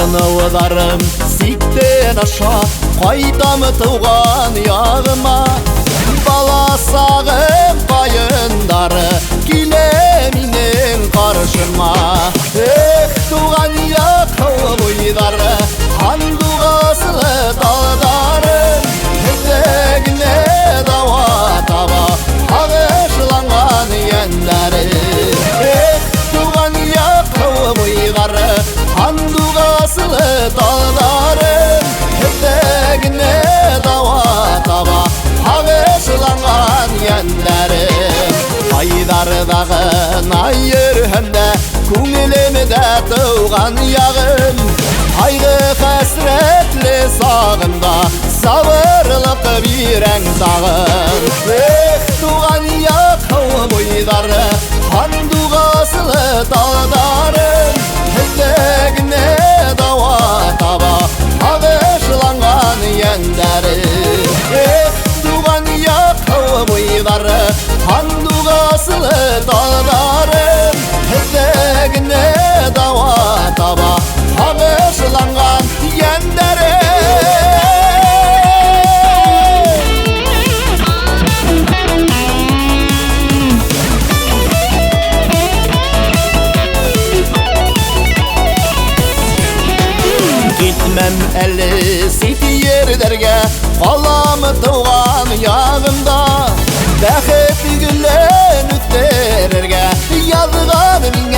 Анаударым ситтен аша қайтам туған яғыма. Бала сағым қайындары келе менің қаршыма. Туған яқыл бойдары андуғасылы талдарым, тегіне дауа таба ағышланған ендәрі. Туған яқыл бойдары андуғасылы талдарым, тегіне дауа таба ағышланған ендәрім. Айдардағы найыр әмді көңілімді туған яғым. Айғы қасіретлі сағымда сабырлық берең сағым. Туған яқыл бойдары андуғасылы талдарым, тегіне дауа таба ағышланған ендәрім. Туған яқыл бойдары андуғасылы талдарым, тегіне дауа таба ағышланған ендәрім. Кетмәм әлі сетиердерге, қаламы туған яғымда. Бәхет гүлін үттерерге, язған миңе